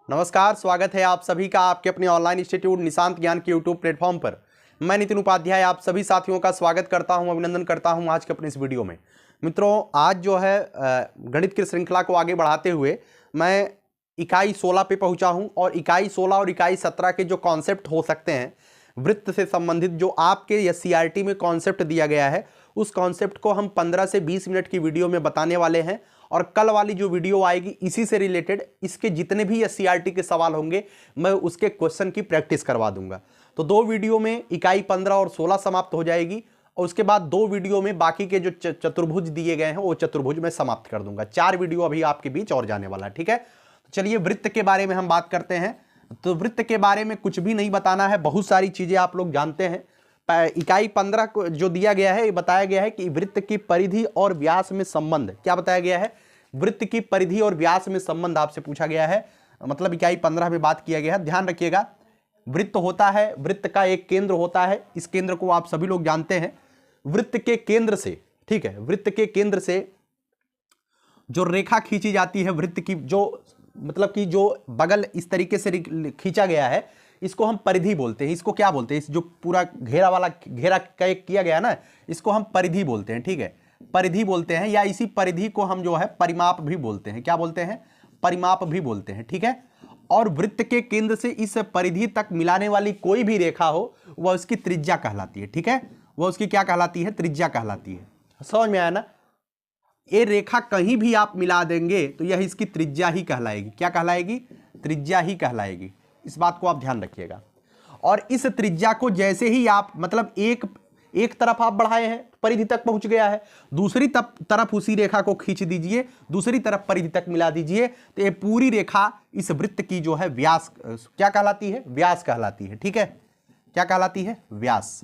नमस्कार, स्वागत है आप सभी का आपके अपने ऑनलाइन इंस्टीट्यूट निशांत ज्ञान के यूट्यूब प्लेटफॉर्म पर। मैं नितिन उपाध्याय आप सभी साथियों का स्वागत करता हूं, अभिनंदन करता हूं आज के अपने इस वीडियो में। मित्रों, आज जो है गणित की श्रृंखला को आगे बढ़ाते हुए मैं इकाई 16 पे पहुंचा हूं और इकाई 16 और इकाई 17 के जो कॉन्सेप्ट हो सकते हैं वृत्त से संबंधित, जो आपके एससीईआरटी में कॉन्सेप्ट दिया गया है, उस कॉन्सेप्ट को हम 15 से 20 मिनट की वीडियो में बताने वाले हैं। और कल वाली जो वीडियो आएगी इसी से रिलेटेड, इसके जितने भी एससीईआरटी के सवाल होंगे मैं उसके क्वेश्चन की प्रैक्टिस करवा दूंगा। तो दो वीडियो में इकाई 15 और 16 समाप्त हो जाएगी और उसके बाद दो वीडियो में बाकी के जो चतुर्भुज दिए गए हैं वो चतुर्भुज मैं समाप्त कर दूंगा। 4 वीडियो अभी आपके बीच और जाने वाला है, ठीक है। तो चलिए वृत्त के बारे में हम बात करते हैं। तो वृत्त के बारे में कुछ भी नहीं बताना है, बहुत सारी चीजें आप लोग जानते हैं। इकाई 15 को जो दिया गया है, ये बताया गया है कि वृत्त की परिधि और व्यास में संबंध। क्या बताया गया है? वृत्त की परिधि और व्यास में संबंध आपसे पूछा गया है, मतलब इकाई 15 में बात किया गया है। ध्यान रखिएगा, वृत्त होता है, वृत्त का एक केंद्र होता है। इस केंद्र को आप सभी लोग जानते हैं। वृत्त के केंद्र से, ठीक है, वृत्त के केंद्र से जो रेखा खींची जाती है, वृत्त की जो मतलब कि जो बगल इस तरीके से खींचा गया है, इसको हम परिधि बोलते हैं। इसको क्या बोलते हैं? इस जो पूरा घेरा वाला घेरा किया गया ना, इसको हम परिधि बोलते हैं, ठीक है, परिधि बोलते हैं। या इसी परिधि को हम जो है परिमाप भी बोलते हैं। क्या बोलते हैं? परिमाप भी बोलते हैं, ठीक है। और वृत्त के केंद्र से इस परिधि तक मिलाने वाली कोई भी रेखा हो वह उसकी त्रिज्या कहलाती है, ठीक है। वह उसकी क्या कहलाती है? त्रिज्या कहलाती है। समझ में आया ना? ये रेखा कहीं भी आप मिला देंगे तो यह इसकी त्रिज्या ही कहलाएगी। क्या कहलाएगी? त्रिज्या ही कहलाएगी। इस बात को आप ध्यान रखिएगा। और इस त्रिज्या को जैसे ही आप मतलब एक तरफ आप बढ़ाए हैं, परिधि तक पहुंच गया है, दूसरी तरफ उसी रेखा को खींच दीजिए, दूसरी तरफ परिधि तक मिला दीजिए, तो ये पूरी रेखा इस वृत्त की जो है व्यास क्या कहलाती है? व्यास कहलाती है, ठीक है। क्या कहलाती है? व्यास।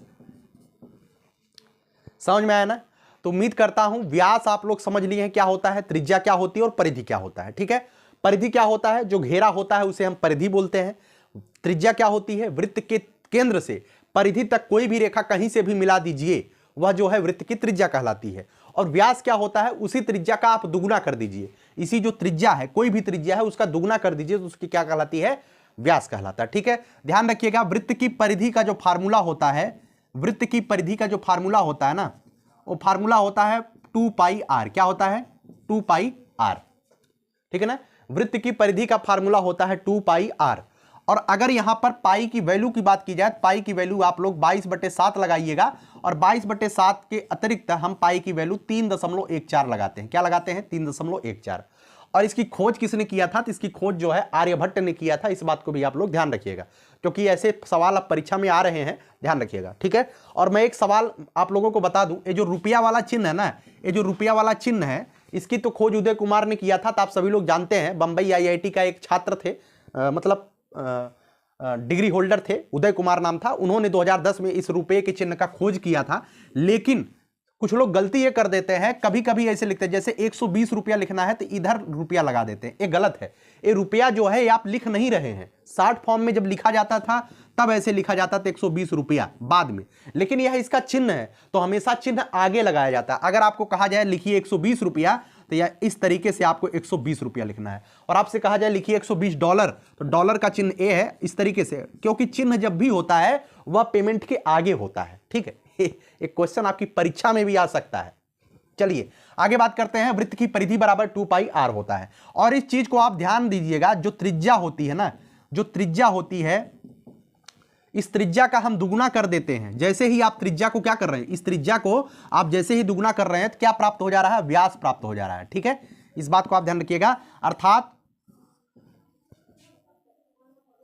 समझ में आया ना? तो उम्मीद करता हूं व्यास आप लोग समझ लिए हैं क्या होता है, त्रिज्या क्या होती है और परिधि क्या होता है, ठीक है। परिधि क्या होता है? जो घेरा होता है उसे हम परिधि बोलते हैं। त्रिज्या क्या होती है? वृत्त के केंद्र से परिधि तक कोई भी रेखा कहीं से भी मिला दीजिए, वह जो है वृत्त की त्रिज्या कहलाती है। और व्यास क्या होता है? उसी त्रिज्या का आप दुगुना कर दीजिए। इसी जो त्रिज्या है, कोई भी त्रिज्या है, उसका दुगुना कर दीजिए तो उसकी क्या कहलाती है? व्यास कहलाता है, ठीक है। ध्यान रखिएगा, वृत्त की परिधि का जो फार्मूला होता है, वृत्त की परिधि का जो फार्मूला होता है ना, वो फार्मूला होता है 2 पाई आर। क्या होता है? 2 पाई आर, ठीक है ना। वृत्त की परिधि का फार्मूला होता है 2 पाई आर। और अगर यहां पर पाई की वैल्यू की बात की जाए, पाई की वैल्यू आप लोग 22/7 लगाइएगा और 22/7 के अतिरिक्त हम पाई की वैल्यू 3.14 लगाते हैं। क्या लगाते हैं? 3.14। और इसकी खोज किसने किया था? तो इसकी खोज जो है आर्यभट्ट ने किया था। इस बात को भी आप लोग ध्यान रखिएगा, क्योंकि ऐसे सवाल अब परीक्षा में आ रहे हैं, ध्यान रखिएगा, ठीक है। और मैं एक सवाल आप लोगों को बता दूं, ये जो रुपया वाला चिन्ह है ना, ये जो रुपया वाला चिन्ह है, इसकी तो खोज उदय कुमार ने किया था। तो आप सभी लोग जानते हैं, बंबई आईआईटी का एक छात्र थे, मतलब डिग्री होल्डर थे, उदय कुमार नाम था। उन्होंने 2010 में इस रुपये के चिन्ह का खोज किया था। लेकिन कुछ लोग गलती ये कर देते हैं, कभी कभी ऐसे लिखते हैं, जैसे 120 रुपया लिखना है तो इधर रुपया लगा देते हैं। ये गलत है। ये रुपया जो है आप लिख नहीं रहे हैं। 60 फॉर्म में जब लिखा जाता था तब ऐसे लिखा जाता था 120 रुपया बाद में, लेकिन यह इसका चिन्ह है तो हमेशा चिन्ह आगे लगाया जाता है। अगर आपको कहा जाए लिखिए 120 रुपया, तो यह इस तरीके से आपको 120 रुपया लिखना है। और आपसे कहा जाए लिखिए $120, तो डॉलर का चिन्ह ए है, इस तरीके से, क्योंकि चिन्ह जब भी होता है वह पेमेंट के आगे होता है, ठीक है। एक क्वेश्चन आपकी परीक्षा में भी आ सकता है। चलिए आगे बात करते हैं। वृत्त की परिधि बराबर 2 पाई आर होता है। और इस चीज को आप ध्यान दीजिएगा, जो त्रिज्या होती है ना, जो त्रिज्या होती है, इस त्रिज्या का हम दुगुना कर देते हैं। जैसे ही आप त्रिज्या को क्या कर रहे हैं, इस त्रिज्या को आप जैसे ही दुगुना कर रहे हैं तो क्या प्राप्त हो जा रहा है? व्यास प्राप्त हो जा रहा है, ठीक है। इस बात को आप ध्यान रखिएगा। अर्थात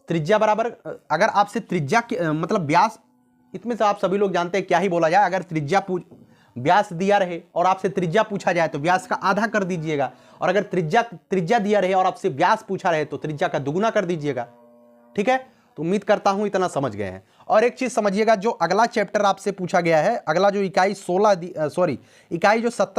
त्रिज्या बराबर, अगर आपसे त्रिज्या मतलब व्यास, इसमें से आप सभी लोग जानते हैं क्या ही बोला जाए। अगर त्रिज्या व्यास दिया रहे और आपसे त्रिज्या पूछा जाए तो व्यास का आधा कर दीजिएगा, और अगर त्रिज्या दिया रहे और आपसे व्यास पूछा रहे तो त्रिज्या का दुगुना कर दीजिएगा, ठीक है। तो उम्मीद करता हूं इतना समझ गए हैं। और एक चीज समझिएगा, जो अगला चैप्टर आपसे पूछा गया है, अगला जो इकाई 17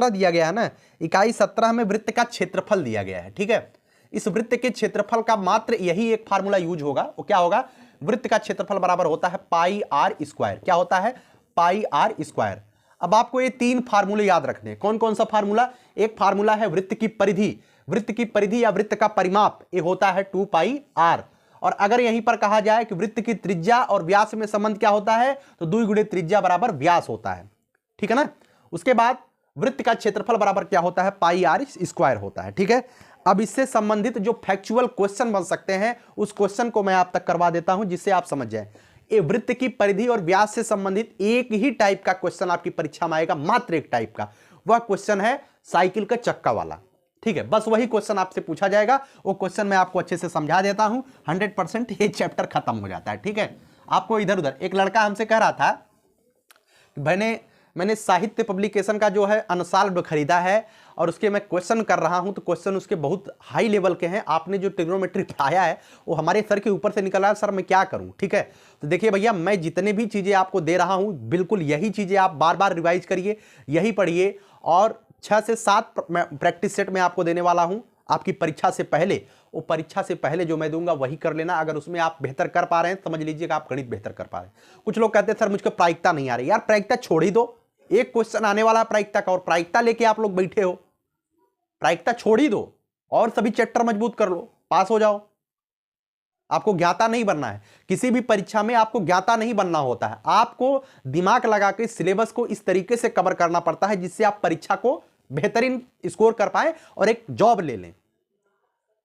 दिया गया है ना, इकाई 17 में वृत्त का क्षेत्रफल दिया गया है, ठीक है। इस वृत्त के क्षेत्रफल का मात्र यही एक फार्मूला यूज होगा। वो क्या होगा? वृत्त का क्षेत्रफल बराबर होता है पाई आर स्क्वायर। क्या होता है? पाई आर स्क्वायर। अब आपको ये 3 फार्मूले याद रखने हैं। कौन कौन सा फार्मूला? एक फार्मूला है वृत्त की परिधि, वृत्त की परिधि या वृत्त का परिमाप ये होता है 2 पाई आर। और अगर यहीं पर कहा जाए कि वृत्त की त्रिज्या और व्यास में संबंध क्या होता है, तो 2 गुणे त्रिज्या बराबर व्यास होता है, ठीक है ना। उसके बाद वृत्त का क्षेत्रफल बराबर क्या होता है, पाई आर स्क्वायर होता है, ठीक है। अब इससे संबंधित जो फैक्चुअल क्वेश्चन बन सकते हैं उस क्वेश्चन को मैं आप तक करवा देता हूं, जिससे आप समझ जाए। ये वृत्त की परिधि और व्यास से संबंधित एक ही टाइप का क्वेश्चन आपकी परीक्षा में आएगा, मात्र एक टाइप का। वह क्वेश्चन है साइकिल का चक्का वाला, ठीक है। बस वही क्वेश्चन आपसे पूछा जाएगा, वो क्वेश्चन मैं आपको अच्छे से समझा देता हूं, 100% ये चैप्टर खत्म हो जाता है, ठीक है। आपको इधर उधर एक लड़का हमसे कह रहा था, मैंने साहित्य पब्लिकेशन का जो है अनसाल्व्ड खरीदा है और उसके मैं क्वेश्चन कर रहा हूं, तो क्वेश्चन उसके बहुत हाई लेवल के हैं। आपने जो ट्रिग्नोमेट्री पढ़ाया है वो हमारे सर के ऊपर से निकल रहा है, सर मैं क्या करूं, ठीक है। तो देखिए भैया, मैं जितने भी चीजें आपको दे रहा हूं बिल्कुल यही चीजें आप बार बार रिवाइज करिए, यही पढ़िए, और 6 से 7 प्रैक्टिस सेट में आपको देने वाला हूं आपकी परीक्षा से पहले। वो परीक्षा से पहले जो मैं दूंगा वही कर लेना। अगर उसमें आप बेहतर कर पा रहे हैं, समझ लीजिएगा आप गणित बेहतर कर पा रहे हैं। कुछ लोग कहते हैं सर मुझको प्रायिकता नहीं आ रही, यार प्रायिकता छोड़ ही दो, एक क्वेश्चन आने वाला प्रायिकता का और प्रायिकता लेके आप लोग बैठे हो, प्रायिकता छोड़ ही दो और सभी चैप्टर मजबूत कर लो, पास हो जाओ। आपको ज्ञाता नहीं बनना है, किसी भी परीक्षा में आपको ज्ञाता नहीं बनना होता है, आपको दिमाग लगा के सिलेबस को इस तरीके से कवर करना पड़ता है जिससे आप परीक्षा को बेहतरीन स्कोर कर पाए और एक जॉब ले लें।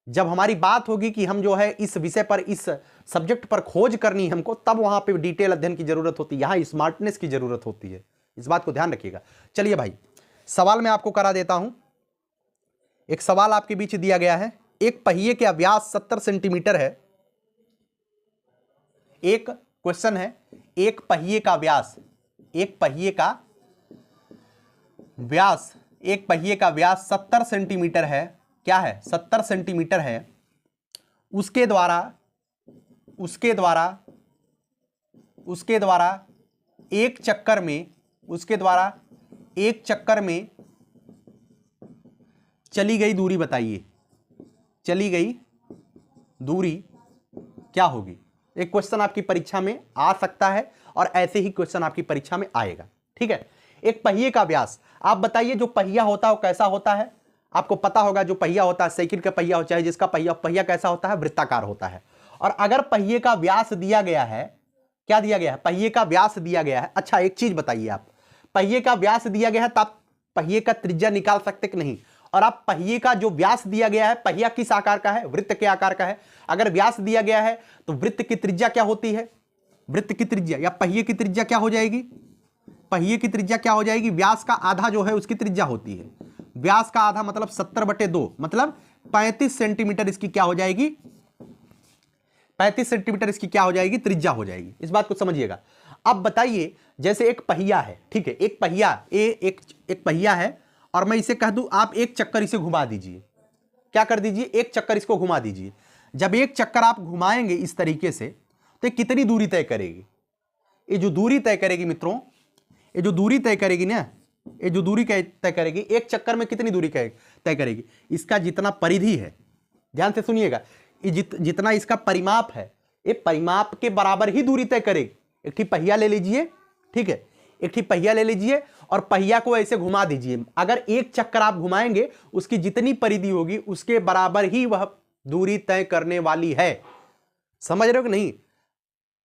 जब हमारी बात होगी कि हम जो है इस विषय पर, इस सब्जेक्ट पर खोज करनी हमको, तब वहां पे डिटेल अध्ययन की जरूरत होती है, यहां स्मार्टनेस की जरूरत होती है, इस बात को ध्यान रखिएगा। चलिए भाई, सवाल मैं आपको करा देता हूं। एक सवाल आपके बीच दिया गया है, एक पहिए का व्यास 70 सेंटीमीटर है। एक क्वेश्चन है, एक पहिए का व्यास, एक पहिए का व्यास 70 सेंटीमीटर है। क्या है, 70 सेंटीमीटर है। उसके द्वारा एक चक्कर में चली गई दूरी बताइए, चली गई दूरी क्या होगी। एक क्वेश्चन आपकी परीक्षा में आ सकता है और ऐसे ही क्वेश्चन आपकी परीक्षा में आएगा, ठीक है। एक पहिए का व्यास, आप बताइए जो पहिया होता है वो कैसा होता है। आपको पता होगा जो पहिया होता है, साइकिल का पहिया हो चाहे जिसका पहिया कैसा होता है, वृत्ताकार होता है। और अगर पहिए का व्यास दिया गया है, क्या दिया गया है, पहिए का व्यास दिया गया है। अच्छा एक चीज बताइए, आप पहिए का व्यास दिया गया है तो आप पहिए का त्रिज्या निकाल सकते कि नहीं। और आप पहिए का जो व्यास दिया गया है, पहिया किस आकार का है, वृत्त के आकार का है। अगर व्यास दिया गया है तो वृत्त की त्रिज्या क्या होती है, वृत्त की त्रिज्या या पहिए की त्रिज्या क्या हो जाएगी, पहिए की त्रिज्या क्या हो जाएगी, व्यास का आधा जो है उसकी त्रिज्या होती है। व्यास का आधा मतलब 70/2 मतलब 35 सेंटीमीटर इसकी क्या हो जाएगी, 35 सेंटीमीटर इसकी क्या हो जाएगी, त्रिज्या हो जाएगी। इस बात को समझिएगा। अब बताइए, जैसे एक पहिया है, ठीक है, एक पहिया है और मैं इसे कह दूं आप एक चक्कर इसे घुमा दीजिए। क्या कर दीजिए, एक चक्कर इसको घुमा दीजिए। जब एक चक्कर आप घुमाएंगे इस तरीके से तो कितनी दूरी तय करेगी, ये जो दूरी तय करेगी मित्रों, ये जो दूरी तय करेगी ना, ये जो दूरी तय करेगी एक चक्कर में कितनी दूरी तय करेगी, इसका जितना परिधि है, ध्यान से सुनिएगा, ये जितना इसका परिमाप है, ये परिमाप के बराबर ही दूरी तय करेगी। एक ठीक पहिया ले लीजिए, ठीक है, एक ठीक पहिया ले लीजिए और पहिया को ऐसे घुमा दीजिए। अगर एक चक्कर आप घुमाएंगे उसकी जितनी परिधि होगी उसके बराबर ही वह दूरी तय करने वाली है। समझ रहे हो कि नहीं,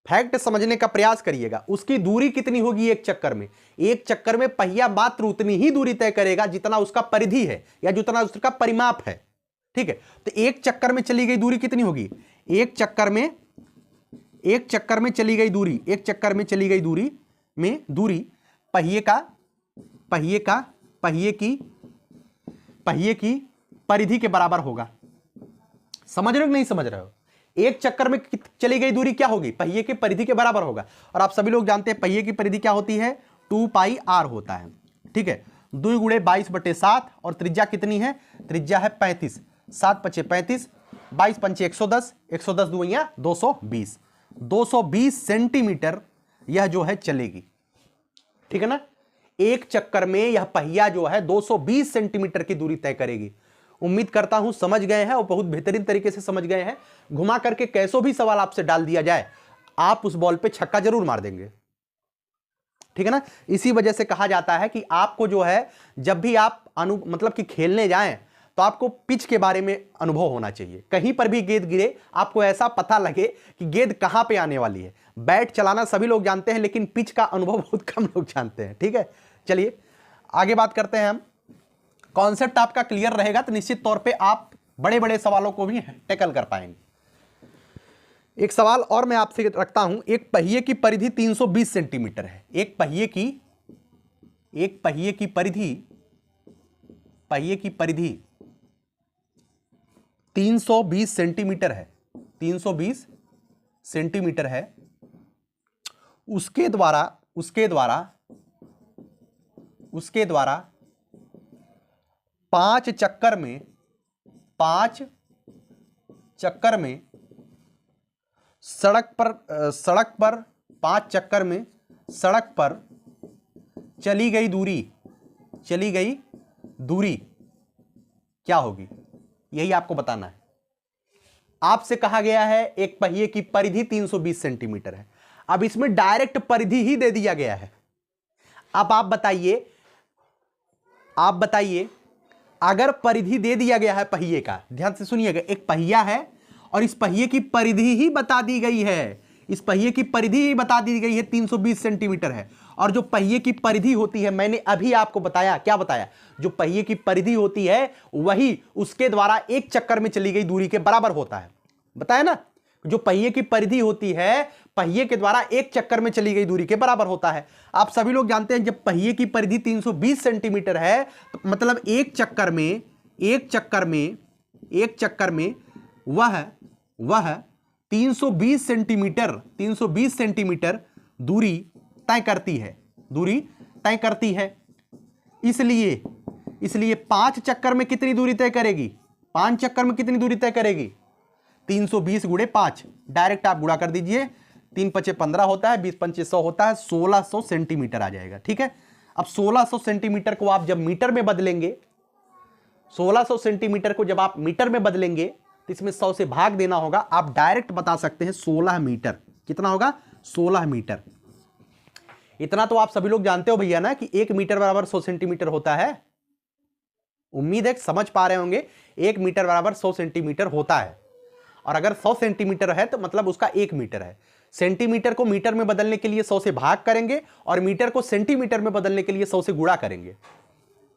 फैक्ट समझने का प्रयास करिएगा। उसकी दूरी कितनी होगी एक चक्कर में, एक चक्कर में पहिया मात्र उतनी ही दूरी तय करेगा जितना उसका परिधि है या जितना उसका परिमाप है, ठीक है। तो एक चक्कर में चली गई दूरी कितनी होगी, एक चक्कर में चली गई दूरी, एक चक्कर में चली गई दूरी में दूरी पहिए की परिधि के बराबर होगा। समझ रहे हो कि नहीं समझ रहे हो, एक चक्कर में चली गई दूरी क्या होगी, पहिए की परिधि के बराबर होगा। और आप सभी लोग जानते हैं पहिए की परिधि क्या होती है, 2 पाई आर होता है, ठीक है। 2 गुणे 22/7 और त्रिज्या कितनी है, त्रिज्या है 35, 7 × 5 = 35, 22 × 5 = 110, 110 × 2 = 220, 220 सेंटीमीटर यह जो है चलेगी, ठीक है ना। एक चक्कर में यह पहिया जो है 220 सेंटीमीटर की दूरी तय करेगी। उम्मीद करता हूं समझ गए हैं और बहुत बेहतरीन तरीके से समझ गए हैं। घुमा करके कैसो भी सवाल आपसे डाल दिया जाए आप उस बॉल पे छक्का जरूर मार देंगे, ठीक है ना। इसी वजह से कहा जाता है कि आपको जो है जब भी आप मतलब कि खेलने जाएं तो तो आपको पिच के बारे में अनुभव होना चाहिए। कहीं पर भी गेंद गिरे आपको ऐसा पता लगे कि गेंद कहां पे आने वाली है। बैट चलाना सभी लोग जानते हैं, लेकिन पिच का अनुभव बहुत कम लोग जानते हैं। ठीक है, चलिए आगे बात करते हैं हम। कॉन्सेप्ट आपका क्लियर रहेगा तो निश्चित तौर पे आप बड़े बड़े सवालों को भी टैकल कर पाएंगे। एक सवाल और मैं आपसे रखता हूं। एक पहिए की परिधि 320 सेंटीमीटर है। एक पहिए की परिधि 320 सेंटीमीटर है। 320 सेंटीमीटर है। उसके द्वारा 5 चक्कर में सड़क पर चली गई दूरी क्या होगी, यही आपको बताना है। आपसे कहा गया है एक पहिए की परिधि 320 सेंटीमीटर है। अब इसमें डायरेक्ट परिधि ही दे दिया गया है। अब आप बताइए अगर परिधि दे दिया गया है पहिए का, ध्यान से सुनिएगा, एक पहिया है और इस पहिए की परिधि ही बता दी गई है। इस पहिए की परिधि ही बता दी गई है 320 सेंटीमीटर है। और जो पहिए की परिधि होती है, मैंने अभी आपको बताया, क्या बताया, जो पहिए की परिधि होती है वही उसके द्वारा एक चक्कर में चली गई दूरी के बराबर होता है। बताया ना, जो पहिए की परिधि होती है पहिए के द्वारा एक चक्कर में चली गई दूरी के बराबर होता है। आप सभी लोग जानते हैं जब पहिए की परिधि 320 सेंटीमीटर है तो मतलब एक चक्कर में वह 320 सेंटीमीटर दूरी तय करती है। इसलिए 5 चक्कर में कितनी दूरी तय करेगी? 5 चक्कर में कितनी दूरी तय करेगी? 320 गुणे 5, डायरेक्ट आप गुणा कर दीजिए। 3 पचे 15 होता है, 20 पंचे 100 होता है, 1600 सेंटीमीटर आ जाएगा। ठीक है, अब 1600 सेंटीमीटर को आप जब मीटर में बदलेंगे, 1600 सेंटीमीटर को जब आप मीटर में बदलेंगे तो इसमें 100 से भाग देना होगा। आप डायरेक्ट बता सकते हैं 16 मीटर। कितना होगा? 16 मीटर। इतना तो आप सभी लोग जानते हो भैया ना कि 1 मीटर बराबर 100 सेंटीमीटर होता है। उम्मीद है समझ पा रहे होंगे, 1 मीटर बराबर 100 सेंटीमीटर होता है। और अगर 100 सेंटीमीटर है तो मतलब उसका 1 मीटर है। सेंटीमीटर को मीटर में बदलने के लिए 100 से भाग करेंगे और मीटर को सेंटीमीटर में बदलने के लिए 100 से गुणा करेंगे।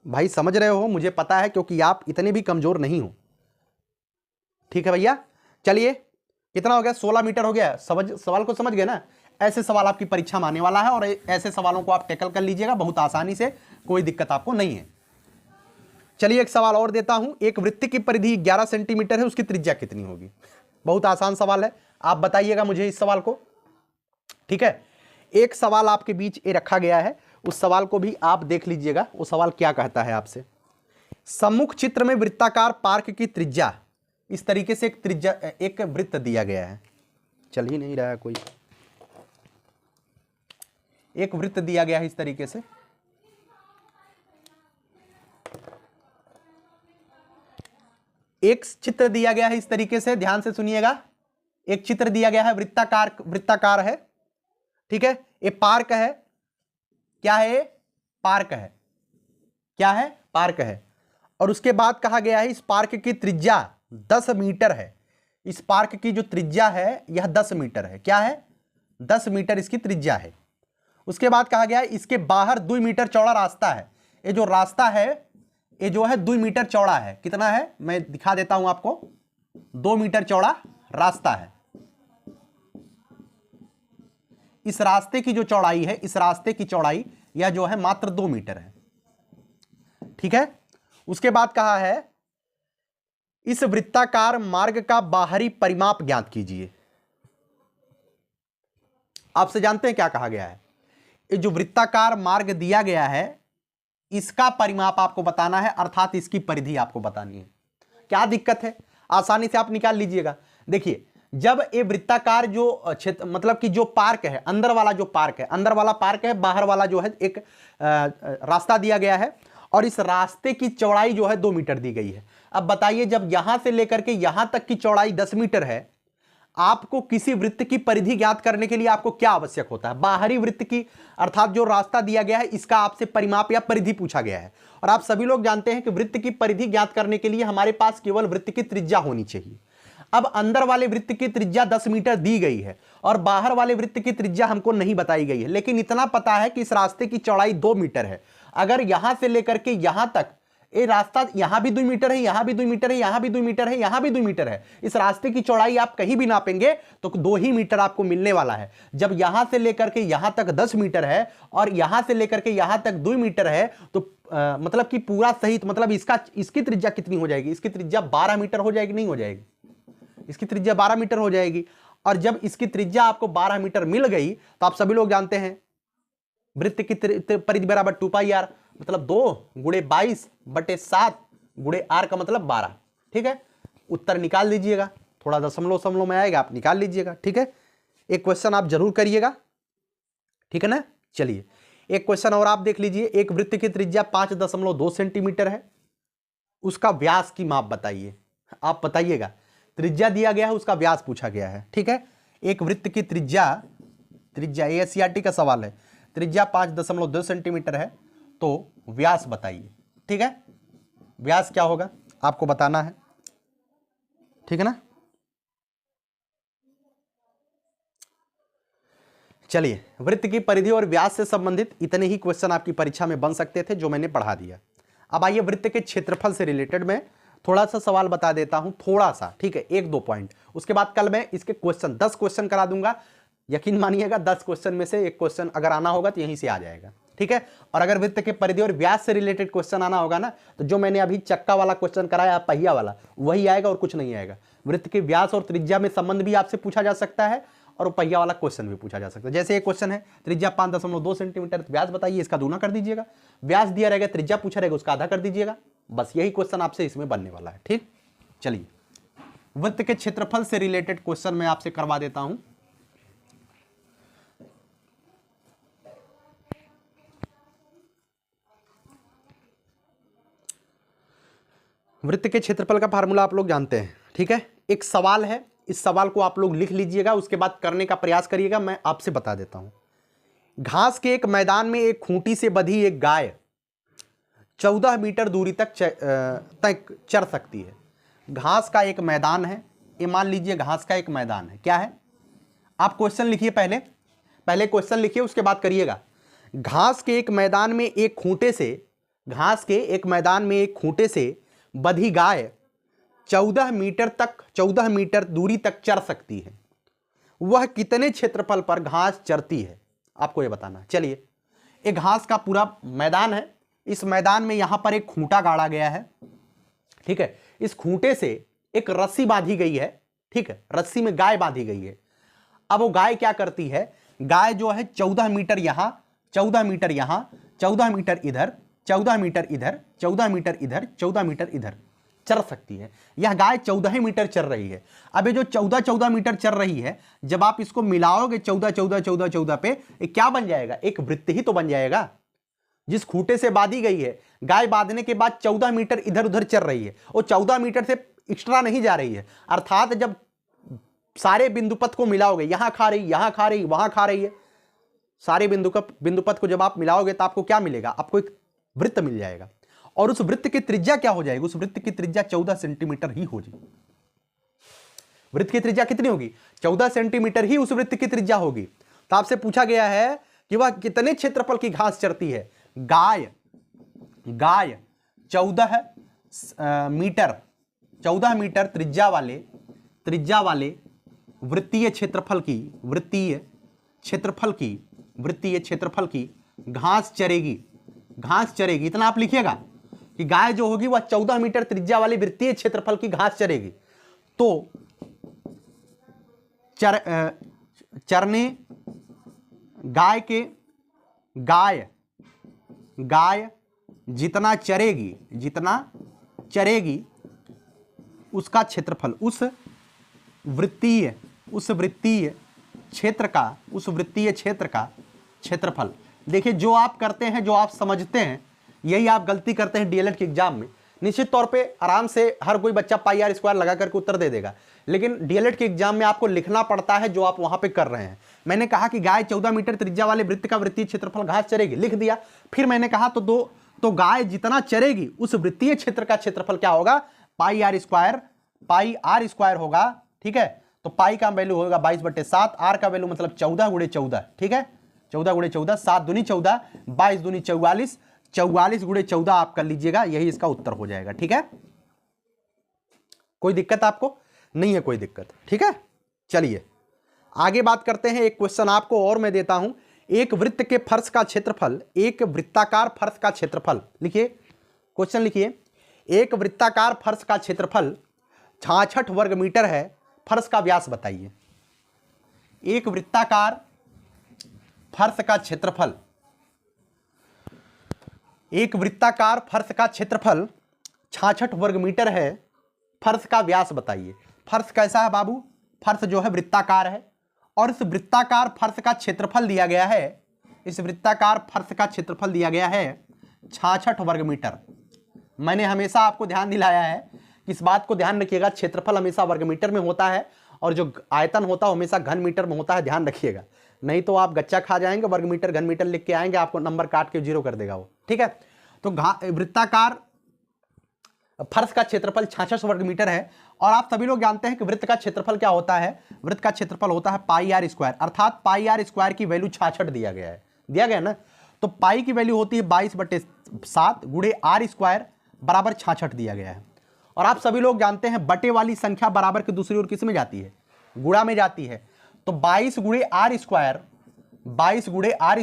भाई समझ रहे हो, मुझे पता है, क्योंकि आप इतने भी कमजोर नहीं हो। ठीक है भैया, चलिए कितना हो गया? 16 मीटर हो गया। सवाल को समझ गए ना? ऐसे सवाल आपकी परीक्षा में आने वाला है और ऐसे सवालों को आप टैकल कर लीजिएगा बहुत आसानी से, कोई दिक्कत आपको नहीं है। चलिए एक सवाल और देता हूं। एक वृत्त की परिधि 11 सेंटीमीटर है, उसकी त्रिज्या कितनी होगी? बहुत आसान सवाल है, आप बताइएगा मुझे इस सवाल को। ठीक है, एक सवाल आपके बीच ये रखा गया है, उस सवाल को भी आप देख लीजिएगा। वो सवाल क्या कहता है आपसे? सम्मुख चित्र में वृत्ताकार पार्क की त्रिज्या, इस तरीके से एक वृत्त दिया गया है। चल ही नहीं रहा है कोई। एक वृत्त दिया गया है इस तरीके से, एक चित्र दिया गया है इस तरीके से, ध्यान से सुनिएगा। एक चित्र दिया गया है, वृत्ताकार है। ठीक है, ये पार्क है। क्या है? पार्क है। क्या है? पार्क है। और उसके बाद कहा गया है इस पार्क की त्रिज्या 10 मीटर है। इस पार्क की जो त्रिज्या है यह 10 मीटर है। क्या है? 10 मीटर इसकी त्रिज्या है। उसके बाद कहा गया है इसके बाहर 2 मीटर चौड़ा रास्ता है। ये जो रास्ता है ये जो है 2 मीटर चौड़ा है। कितना है मैं दिखा देता हूं आपको। 2 मीटर चौड़ा रास्ता है। इस रास्ते की जो चौड़ाई है, इस रास्ते की चौड़ाई यह जो है मात्र 2 मीटर है। ठीक है, उसके बाद कहा है इस वृत्ताकार मार्ग का बाहरी परिमाप ज्ञात कीजिए। आपसे जानते हैं क्या कहा गया है? ये जो वृत्ताकार मार्ग दिया गया है इसका परिमाप आपको बताना है, अर्थात इसकी परिधि आपको बतानी है। क्या दिक्कत है? आसानी से आप निकाल लीजिएगा। देखिए, जब ये वृत्ताकार जो क्षेत्र मतलब कि जो पार्क है, अंदर वाला जो पार्क है, अंदर वाला पार्क है, बाहर वाला जो है एक रास्ता दिया गया है और इस रास्ते की चौड़ाई जो है 2 मीटर दी गई है। अब बताइए, जब यहां से लेकर के यहां तक की चौड़ाई 10 मीटर है, आपको किसी वृत्त की परिधि ज्ञात करने के लिए आपको क्या आवश्यक होता है? बाहरी वृत्त की, अर्थात जो रास्ता दिया गया है इसका आपसे परिमाप या परिधि पूछा गया है। और आप सभी लोग जानते हैं कि वृत्त की परिधि ज्ञात करने के लिए हमारे पास केवल वृत्त की त्रिज्या होनी चाहिए। अब अंदर वाले वृत्त की त्रिज्या 10 मीटर दी गई है और बाहर वाले वृत्त की त्रिज्या हमको नहीं बताई गई है, लेकिन इतना पता है कि इस रास्ते की चौड़ाई 2 मीटर है। अगर यहां से लेकर के यहां तक ये रास्ता, यहां भी 2 मीटर है, यहां भी 2 मीटर है, यहां भी 2 मीटर है, यहां भी 2 मीटर है, इस रास्ते की चौड़ाई आप कहीं भी नापेंगे तो 2 ही मीटर आपको मिलने वाला है। जब यहां से लेकर के यहां तक 10 मीटर है और यहां से लेकर के यहां तक 2 मीटर है तो मतलब कि पूरा सहित, मतलब इसकी त्रिज्या कितनी हो जाएगी? इसकी त्रिज्या 12 मीटर हो जाएगी, नहीं हो जाएगी? इसकी त्रिज्या 12 मीटर हो जाएगी। और जब इसकी त्रिज्या आपको 12 मीटर मिल गई तो आप सभी लोग जानते हैं वृत्त की परिधि बराबर 2πr, मतलब 2 गुणे 22/7 गुणे r का मतलब 12। ठीक है, उत्तर निकाल लीजिएगा, थोड़ा दशमलव में आएगा, आप निकाल लीजिएगा। ठीक है, एक क्वेश्चन आप जरूर करिएगा, ठीक है ना। चलिए एक क्वेश्चन और आप देख लीजिए। एक वृत्त की त्रिज्या 5.2 सेंटीमीटर है, उसका व्यास की माप बताइए। आप बताइएगा, त्रिज्या दिया गया है, उसका व्यास पूछा गया है। ठीक है, एक वृत्त की त्रिज्या एससीईआरटी का सवाल है, त्रिज्या 5.2 सेंटीमीटर है, तो व्यास बताइए। ठीक है, व्यास क्या होगा आपको बताना है, ठीक है ना। चलिए, वृत्त की परिधि और व्यास से संबंधित इतने ही क्वेश्चन आपकी परीक्षा में बन सकते थे जो मैंने पढ़ा दिया। अब आइए वृत्त के क्षेत्रफल से रिलेटेड मैं थोड़ा सा सवाल बता देता हूं, थोड़ा सा, ठीक है, 1-2 पॉइंट। उसके बाद कल मैं इसके क्वेश्चन 10 क्वेश्चन करा दूंगा। यकीन मानिएगा 10 क्वेश्चन में से एक क्वेश्चन अगर आना होगा तो यहीं से आ जाएगा। ठीक है, और अगर वृत्त के परिधि और व्यास से रिलेटेड क्वेश्चन आना होगा ना, तो जो मैंने अभी चक्का वाला क्वेश्चन कराया, पहिया वाला, वही आएगा और कुछ नहीं आएगा। वृत्त के व्यास और त्रिज्या में संबंध भी आपसे पूछा जा सकता है और पहिया वाला क्वेश्चन भी पूछा जा सकता है। जैसे एक क्वेश्चन है, त्रिज्या 5.2 सेंटीमीटर, व्यास बताइए, इसका दूना कर दीजिएगा। व्यास दिया रहेगा, त्रिज्या पूछा रहेगा, उसका आधा कर दीजिएगा। बस यही क्वेश्चन आपसे इसमें बनने वाला है। ठीक, चलिए वृत्त के क्षेत्रफल से रिलेटेड क्वेश्चन मैं आपसे करवा देता हूं। वृत्त के क्षेत्रफल का फार्मूला आप लोग जानते हैं। ठीक है, एक सवाल है, इस सवाल को आप लोग लिख लीजिएगा, उसके बाद करने का प्रयास करिएगा। मैं आपसे बता देता हूं, घास के एक मैदान में एक खूंटी से बंधी एक गाय 14 मीटर दूरी तक चर सकती है। घास का एक मैदान है, ये मान लीजिए घास का एक मैदान है। क्या है? आप क्वेश्चन लिखिए, पहले क्वेश्चन लिखिए, उसके बाद करिएगा। घास के एक मैदान में एक खूंटे से, घास के एक मैदान में एक खूंटे से बंधी गाय 14 मीटर दूरी तक चर सकती है। वह कितने क्षेत्रफल पर घास चरती है, आपको यह बताना। चलिए, एक घास का पूरा मैदान है, इस मैदान में यहां पर एक खूंटा गाड़ा गया है। ठीक है, इस खूंटे से एक रस्सी बांधी गई है। ठीक है, रस्सी में गाय बांधी गई है। अब वो गाय क्या करती है? गाय जो है 14 मीटर यहां, 14 मीटर यहां, 14 मीटर इधर, 14 मीटर इधर, 14 मीटर इधर, 14 मीटर इधर चर सकती है। यह गाय 14 मीटर चर रही है। अब ये जो 14 मीटर चर रही है, जब आप इसको मिलाओगे 14 पे, ये क्या बन जाएगा? एक वृत्त ही तो बन जाएगा। जिस खूंटे से बांधी गई है, गाय बांधने के बाद 14 मीटर इधर उधर चल रही है, वो 14 मीटर से एक्स्ट्रा नहीं जा रही है। अर्थात जब सारे बिंदुपथ को मिलाओगे, यहां खा रही, यहां खा रही, वहां खा रही है, सारे बिंदुपथ को जब आप मिलाओगे तो आपको क्या मिलेगा? आपको एक वृत्त मिल जाएगा। और उस वृत्त की त्रिज्या क्या हो जाएगी? उस वृत्त की त्रिज्या 14 सेंटीमीटर ही हो जाएगी। वृत्त की त्रिज्या कितनी होगी? 14 सेंटीमीटर ही उस वृत्त की त्रिज्या होगी। तो आपसे पूछा गया है कि वह कितने क्षेत्रफल की घास चरती है? गाय 14 मीटर त्रिज्या वाले वृत्तीय क्षेत्रफल की घास चरेगी। इतना आप लिखिएगा कि गाय जो होगी वह 14 मीटर त्रिज्या वाली वृत्तीय क्षेत्रफल की घास चरेगी। तो चरने गाय जितना चरेगी उसका क्षेत्रफल, उस वृत्तीय क्षेत्र का क्षेत्रफल। देखिए, जो आप करते हैं, जो आप समझते हैं, यही आप गलती करते हैं डीएलएड के एग्जाम में। निश्चित तौर पे आराम से हर कोई बच्चा पाई आर स्क्वायर लगा करके उत्तर दे देगा, लेकिन डीएलएड के एग्जाम में आपको लिखना पड़ता है जो आप वहां पे कर रहे हैं। मैंने कहा कि गाय 14 मीटर त्रिज्या वाले वृत्त का वृत्तीय क्षेत्रफल घास चरेगी, लिख दिया। फिर मैंने कहा तो गाय जितना चरेगी उस वृत्तीय क्षेत्र का क्षेत्रफल क्या होगा, पाई आर स्क्वायर होगा। ठीक है, तो पाई का वैल्यू होगा 22/7, आर का वैल्यू मतलब 14 × 14। ठीक है, 14 × 14, 7 दूनी 14, 22 दूनी 44, 44 × 14 आप कर लीजिएगा, यही इसका उत्तर हो जाएगा। ठीक है, कोई दिक्कत आपको नहीं है? कोई दिक्कत? ठीक है, चलिए आगे बात करते हैं। एक क्वेश्चन आपको और मैं देता हूं, एक वृत्त के फर्श का क्षेत्रफल, एक वृत्ताकार फर्श का क्षेत्रफल, लिखिए क्वेश्चन लिखिए, एक वृत्ताकार फर्श का क्षेत्रफल 66 वर्ग मीटर है, फर्श का व्यास बताइए। एक वृत्ताकार फर्श का क्षेत्रफल, एक वृत्ताकार फर्श का क्षेत्रफल 66 वर्ग मीटर है, फर्श का व्यास बताइए। फर्श कैसा है बाबू? फर्श जो है वृत्ताकार है, और इस वृत्ताकार फर्श का क्षेत्रफल दिया गया है, इस वृत्ताकार फर्श का क्षेत्रफल दिया गया है 66 वर्ग मीटर। मैंने हमेशा आपको ध्यान दिलाया है, इस बात को ध्यान रखिएगा, क्षेत्रफल हमेशा वर्ग मीटर में होता है और जो आयतन होता है हमेशा घन मीटर में होता है, ध्यान रखिएगा, नहीं तो आप गच्चा खा जाएंगे, वर्ग मीटर घन मीटर लिख के आएंगे, आपको नंबर काट के 0 कर देगा वो। ठीक है, तो वृत्ताकार फर्श का क्षेत्रफल 66 वर्ग मीटर है, और आप सभी लोग जानते हैं कि वृत्त का क्षेत्रफल क्या होता है, वृत्त का क्षेत्रफल होता है पाई आर स्क्वायर, अर्थात पाई आर स्क्वायर की वैल्यू 66 दिया गया है ना, तो पाई की वैल्यू होती है 22/7 गुणे आर स्क्वायर बराबर 66 दिया गया है। और आप सभी लोग जानते हैं बटे वाली संख्या बराबर की दूसरी ओर किस में जाती है, गुणा में जाती है, तो 22 गुणे आर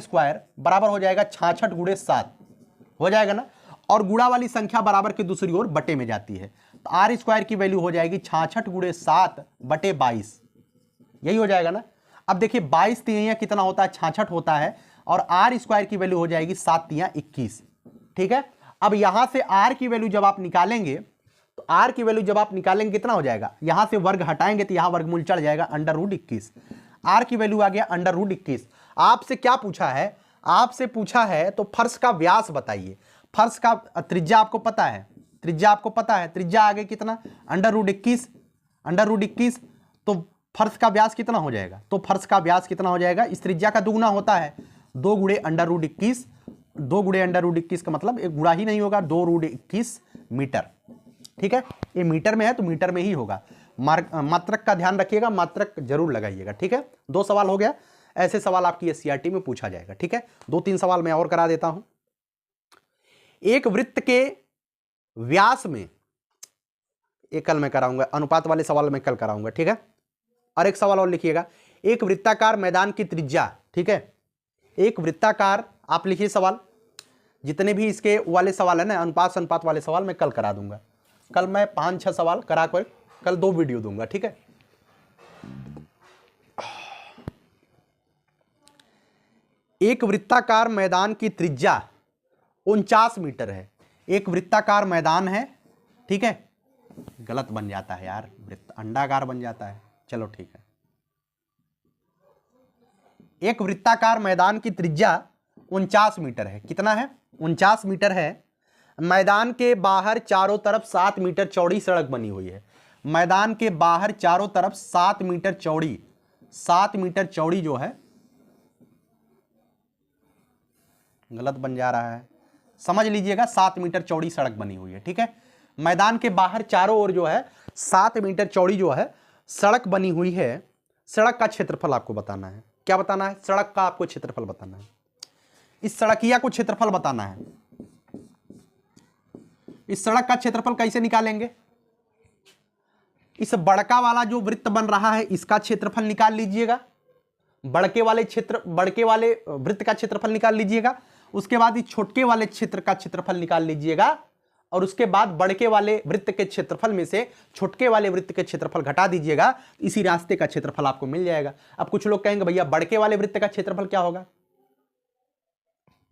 स्क्वायर बराबर हो जाएगा 66 गुणे 7 हो जाएगा ना, और गुणा वाली संख्या बराबर की दूसरी ओर बटे में जाती है, तो आर स्क्वायर की वैल्यू हो जाएगी 66 गुणे 7 बटे 22, यही हो जाएगा ना। अब देखिए 22 तिहाइयां कितना होता है, 66 होता है, और आर स्क्वायर की वैल्यू हो जाएगी 7 तिहां 21। ठीक है, अब यहां से आर की वैल्यू जब आप निकालेंगे, तो आर की वैल्यू जब आप निकालेंगे कितना हो जाएगा, यहां से वर्ग हटाएंगे तो यहां वर्गमूल चढ़ जाएगा, √21। आर की वैल्यू आ गया √21। आपसे क्या पूछा है, आपसे पूछा है तो फर्श का व्यास बताइए। फर्श का त्रिज्या आपको पता है, त्रिज्या आगे कितना, √21, तो फर्श का व्यास कितना हो जाएगा, तो फर्श का व्यास कितना हो जाएगा, इस त्रिज्या का दुगुना होता है, 2 गुणे √21, 2 गुणे √21 का मतलब एक गुणा ही नहीं होगा, 2√21 मीटर। ठीक है, ये मीटर में है तो मीटर में ही होगा। मात्रक का ध्यान रखिएगा, मात्रक जरूर लगाइएगा। ठीक है, 2 सवाल हो गया, ऐसे सवाल आपकी एससीईआरटी में पूछा जाएगा। ठीक है, 2-3 सवाल मैं और करा देता हूं। एक वृत्त के व्यास में, एक कल मैं कराऊंगा, अनुपात वाले सवाल मैं कल कराऊंगा। ठीक है, और एक सवाल और लिखिएगा, एक वृत्ताकार मैदान की त्रिज्या। ठीक है, एक वृत्ताकार, आप लिखिए सवाल, जितने भी इसके वाले सवाल है ना, अनुपात वाले सवाल मैं कल करा दूंगा। कल मैं 5-6 सवाल करा कर कल 2 वीडियो दूंगा। ठीक है, एक वृत्ताकार मैदान की त्रिज्या 49 मीटर है। एक वृत्ताकार मैदान है, ठीक है, गलत बन जाता है यार, वृत्त अंडाकार बन जाता है, चलो ठीक है। एक वृत्ताकार मैदान की त्रिज्या 49 मीटर है। कितना है, 49 मीटर है। मैदान के बाहर चारों तरफ 7 मीटर चौड़ी सड़क बनी हुई है। मैदान के बाहर चारों तरफ 7 मीटर चौड़ी, 7 मीटर चौड़ी जो है, गलत बन जा रहा है, समझ लीजिएगा, 7 मीटर चौड़ी सड़क बनी हुई है। ठीक है, मैदान के बाहर चारों ओर जो है 7 मीटर चौड़ी जो है सड़क बनी हुई है। सड़क का क्षेत्रफल आपको बताना है। क्या बताना है, सड़क का आपको क्षेत्रफल बताना है। इस सड़किया को क्षेत्रफल बताना है। इस सड़क का क्षेत्रफल कैसे निकालेंगे, इस बड़का वाला जो वृत्त बन रहा है इसका क्षेत्रफल निकाल लीजिएगा, बड़के वाले वृत्त का क्षेत्रफल निकाल लीजिएगा, उसके बाद इस छोटके वाले क्षेत्र का क्षेत्रफल निकाल लीजिएगा, और उसके बाद बड़के वाले वृत्त के क्षेत्रफल में से छोटके वाले वृत्त के क्षेत्रफल घटा दीजिएगा, इसी रास्ते का क्षेत्रफल आपको मिल जाएगा। अब कुछ लोग कहेंगे भैया बड़के वाले वृत्त का क्षेत्रफल क्या होगा,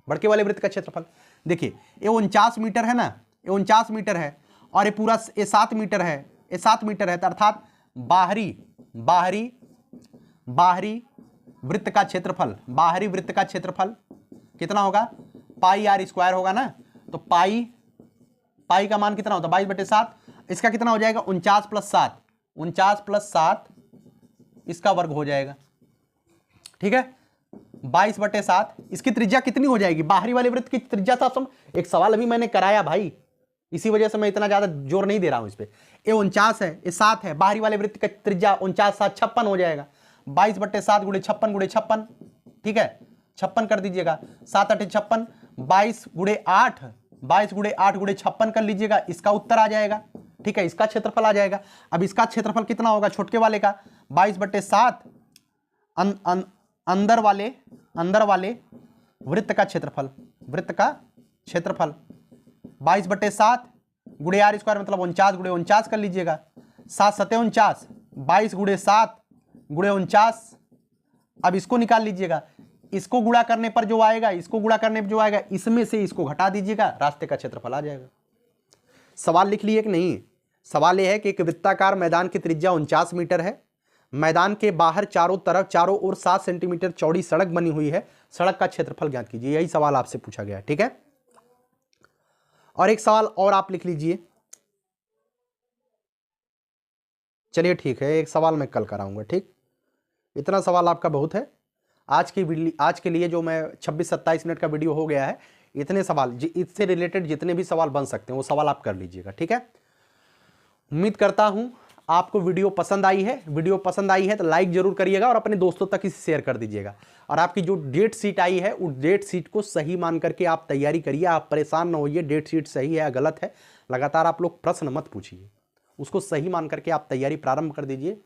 बड़के वाले वृत्त का क्षेत्रफल देखिए, ये 49 मीटर है ना, ये 49 मीटर है, और ये पूरा ये 7 मीटर है, ये 7 मीटर है, अर्थात बाहरी वृत्त का क्षेत्रफल, बाहरी वृत्त का क्षेत्रफल कितना होगा, पाई आर स्क्वायर होगा ना, तो पाई पाई का मान कितना होता है 22/7, इसका कितना हो जाएगा 49+7, 49+7 इसका वर्ग हो जाएगा, ठीक है 22/7। इसकी त्रिज्या कितनी हो जाएगी, बाहरी वाले वृत्त की त्रिज्या था, एक सवाल अभी मैंने कराया भाई, इसी वजह से मैं इतना ज्यादा जोर नहीं दे रहा हूं इस पे। ये 49 है, ये 7 है, बाहरी वाले वृत्त का त्रिज्या 49 7 56 हो जाएगा, 22/7 गुणे 56, ठीक है 56 कर दीजिएगा, 7 8 56, 22 गुणे 8 गुणे 56 कर लीजिएगा, इसका उत्तर आ जाएगा, ठीक है इसका क्षेत्रफल आ जाएगा। अब इसका क्षेत्रफल कितना होगा छोटके वाले का 22/7 अंदर वाले वृत्त का क्षेत्रफल, 22/7 गुणे r स्क्वायर मतलब 49 गुणे 49 कर लीजिएगा, 7 7 49, 22 गुणे 7 गुणे 49। अब इसको निकाल लीजिएगा, इसको गुणा करने पर जो आएगा, इसमें से इसको घटा दीजिएगा, रास्ते का क्षेत्रफल आ जाएगा। सवाल लिख लिए कि नहीं? सवाल यह है कि एक वृत्ताकार मैदान की त्रिज्या 49 मीटर है, मैदान के बाहर चारों ओर 7 सेंटीमीटर चौड़ी सड़क बनी हुई है, सड़क का क्षेत्रफल ज्ञात कीजिए। यही सवाल आपसे पूछा गया है, ठीक है। और एक सवाल और आप लिख लीजिए, चलिए ठीक है, एक सवाल मैं कल कराऊंगा, ठीक। इतना सवाल आपका बहुत है आज के लिए जो मैं 26-27 मिनट का वीडियो हो गया है, इतने सवाल इससे रिलेटेड जितने भी सवाल बन सकते हैं वो सवाल आप कर लीजिएगा, ठीक है। उम्मीद करता हूं आपको वीडियो पसंद आई है तो लाइक जरूर करिएगा और अपने दोस्तों तक इसे शेयर कर दीजिएगा। और आपकी जो डेट शीट आई है उस डेट शीट को सही मान करके आप तैयारी करिए, आप परेशान ना होइए डेट शीट सही है या गलत है, लगातार आप लोग प्रश्न मत पूछिए, उसको सही मान करके आप तैयारी प्रारंभ कर दीजिए,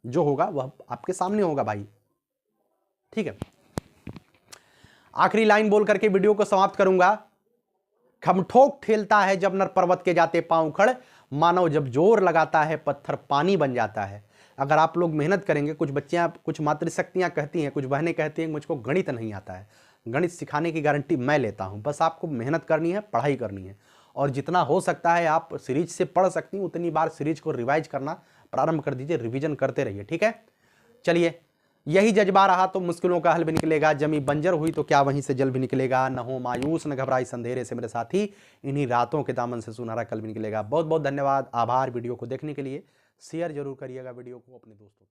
जो होगा वह आपके सामने होगा भाई, ठीक है। आखिरी लाइन बोल करके वीडियो को समाप्त करूंगा। खमठोक ठेलता है जब नर पर्वत के जाते पांव खड़, मानव जब जोर लगाता है पत्थर पानी बन जाता है। अगर आप लोग मेहनत करेंगे, कुछ बच्चियां कुछ मातृशक्तियां कहती हैं, कुछ बहनें कहती हैं मुझको गणित नहीं आता है, गणित सिखाने की गारंटी मैं लेता हूं, बस आपको मेहनत करनी है, पढ़ाई करनी है, और जितना हो सकता है आप सीरीज से पढ़ सकती हैं उतनी बार सीरीज को रिवाइज करना प्रारंभ कर दीजिए, रिवीजन करते रहिए, ठीक है। चलिए, यही जज्बा रहा तो मुश्किलों का हल भी निकलेगा, जमी बंजर हुई तो क्या वहीं से जल भी निकलेगा, न हो मायूस न घबराई अंधेरे से मेरे साथी, इन्हीं रातों के दामन से सुनहरा कल भी निकलेगा। बहुत बहुत धन्यवाद, आभार वीडियो को देखने के लिए। शेयर जरूर करिएगा वीडियो को अपने दोस्तों